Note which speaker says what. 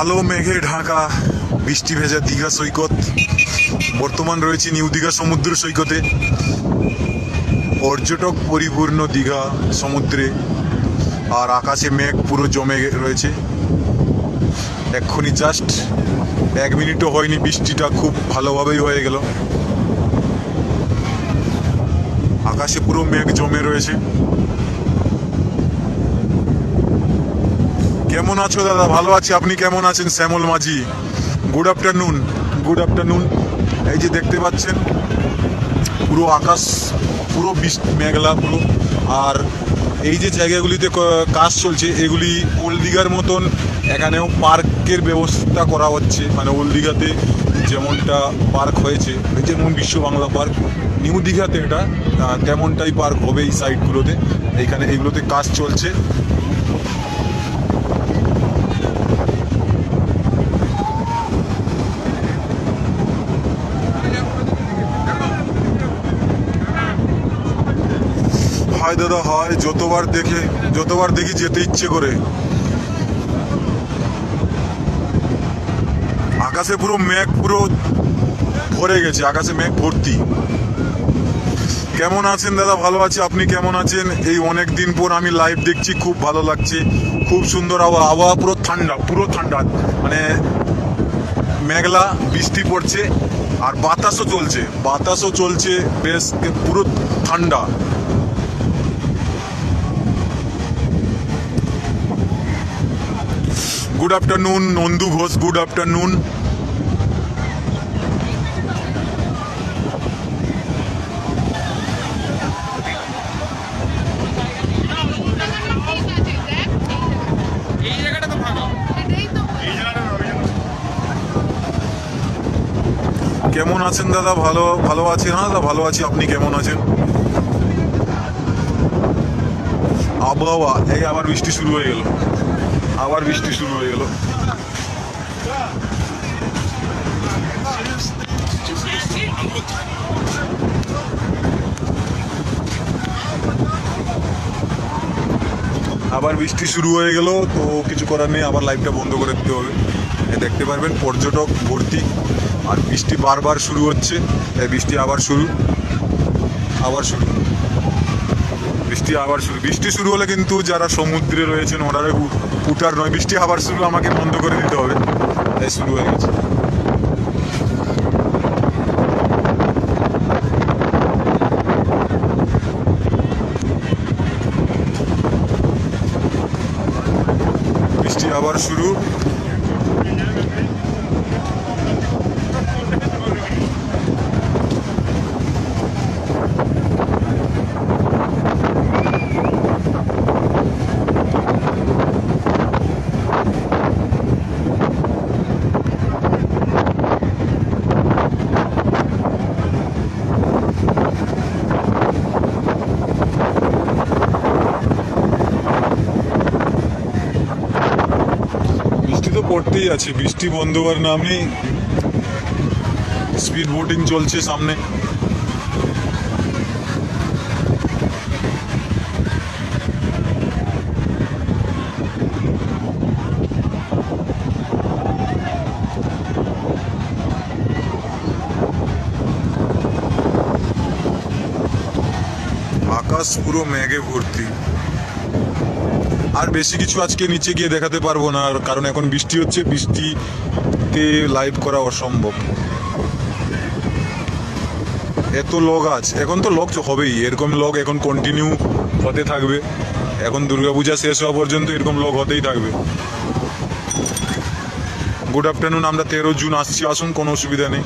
Speaker 1: কালো মেঘে ঢাকা বৃষ্টি ভেজা দীঘা সৈকত। বর্তমান রয়েছে নিউ দীঘা সমুদ্র সৈকতে। পর্যটক পরিপূর্ণ দীঘা সমুদ্রে, আর আকাশে মেঘ পুরো জমে রয়েছে। এক্ষুনি জাস্ট 1 মিনিটও হয়নি, বৃষ্টিটা খুব ভালোভাবেই হয়ে গেল। আকাশে পুরো মেঘ জমে রয়েছে। কেমন আছো দাদা? ভালো আছি, আপনি কেমন আছেন? শ্যামল মাঝি, গুড আফটারনুন। Good afternoon. এই যে দেখতে পাচ্ছেন পুরো আকাশ পুরো মেঘলা পুরো। আর এই যে জায়গাগুলিতে কাজ চলছে, এগুলি ওল্ড দীঘার মতন এখানেও পার্কের ব্যবস্থা করা হচ্ছে। মানে ওল্ড দীঘাতে যেমনটা পার্ক হয়েছে, যেমন বিশ্ব বাংলা পার্ক, নিউ দীঘাতে এটা তেমনটাই পার্ক হবে এই সাইডগুলোতে। এইখানে এইগুলোতে কাজ চলছে। হয় দাদা হয়, যতবার দেখি যেতে ইচ্ছে করে। আকাশে পুরো মেঘ পুরো ভরে গেছে, আকাশে মেঘ ভর্তি। কেমন আছেন দাদা? ভালো আছি, আপনি কেমন আছেন? এই অনেক দিন পর আমি লাইভ দেখছি, খুব ভালো লাগছে। খুব সুন্দর আবহাওয়া, পুরো ঠান্ডা, মানে মেঘলা, বৃষ্টি পড়ছে আর বাতাসও চলছে বেশ, পুরো ঠান্ডা। Good afternoon Nandu Ghosh, good afternoon. কেমন আছেন দাদা? ভালো আছি না দাদা? ভালো আছি, আপনি কেমন আছেন? আবহাওয়া এই আবার বৃষ্টি শুরু হয়ে গেল। আবার বৃষ্টি শুরু হয়ে গেল। তো কিছু করার নেই, আবার লাইভটা বন্ধ করে দিতে হবে। দেখতে পারবেন পর্যটক ভর্তি, আর বৃষ্টি বারবার শুরু হচ্ছে। বৃষ্টি আবার শুরু। বৃষ্টি শুরু হলে কিন্তু যারা সমুদ্রে রয়েছেন ওনারা উঠার নয়, বৃষ্টি আবার শুরু, আমাকে বন্ধ করে দিতে হবে। তাই শুরু হয়ে গেছে। বৃষ্টি আবার শুরু। পড়তেই আছে, বৃষ্টি বন্ধ হওয়ার নাম নেই। স্পিড বোটিং চলছে সামনে। আকাশ পুরো মেঘে ভর্তি। আর বেশি কিছু আজকে নিচে গিয়ে দেখাতে পারবো না, কারণ এখন বৃষ্টি হচ্ছে, বৃষ্টিতে লাইভ করা অসম্ভব। এত লগ আছে, এখন তো লগ হবেই, এরকম লগ এখন কন্টিনিউ হতে থাকবে। এখন দুর্গাপূজা শেষ হওয়া পর্যন্ত এরকম লগ হতেই থাকবে। Good afternoon. আমরা 13 জুন আসছি, আসুন, কোনো অসুবিধা নেই।